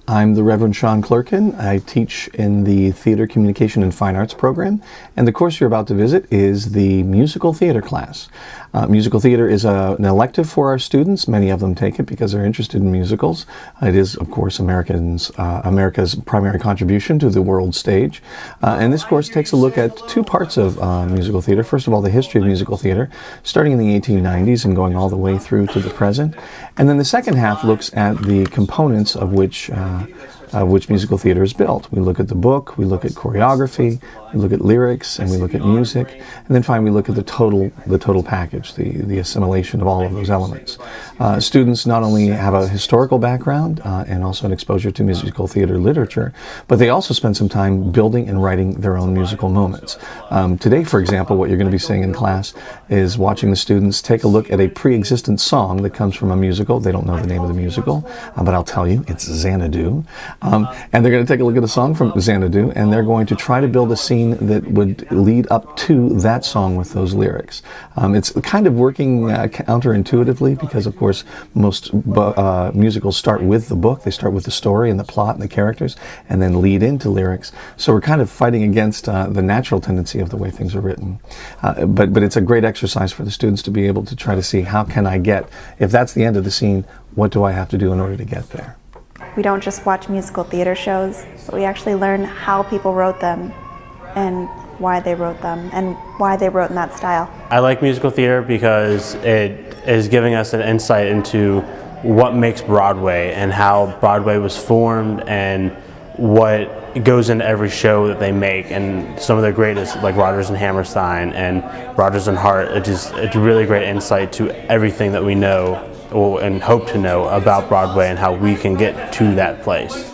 I'm the Reverend Shawn Clerkin. I teach in the Theater, Communication, and Fine Arts program, and the course you're about to visit is the musical theater class. Musical theater is an elective for our students. Many of them take it because they're interested in musicals. It is, of course, America's primary contribution to the world stage. And this course takes a look at two parts of musical theater. First of all, the history of musical theater, starting in the 1890s and going all the way through to the present. And then the second half looks at the components of which musical theater is built. We look at the book, we look at choreography, we look at lyrics, and we look at music, and then finally we look at the total package, the assimilation of all of those elements. Students not only have a historical background and also an exposure to musical theater literature, but they also spend some time building and writing their own musical moments. Today, for example, what you're going to be seeing in class is watching the students take a look at a pre-existent song that comes from a musical. They don't know the name of the musical, but I'll tell you, it's Xanadu. And they're going to take a look at a song from Xanadu, and they're going to try to build a scene that would lead up to that song with those lyrics. It's kind of working counterintuitively because, of course, most musicals start with the book. They start with the story and the plot and the characters, and then lead into lyrics. So we're kind of fighting against the natural tendency of the way things are written. But it's a great exercise for the students to be able to try to see, how can I get, if that's the end of the scene, what do I have to do in order to get there? We don't just watch musical theater shows, but we actually learn how people wrote them and why they wrote them and why they wrote in that style. I like musical theater because it is giving us an insight into what makes Broadway and how Broadway was formed and what goes into every show that they make, and some of the greatest, like Rodgers and Hammerstein and Rodgers and Hart. It's a really great insight to everything that we know and hope to know about Broadway and how we can get to that place.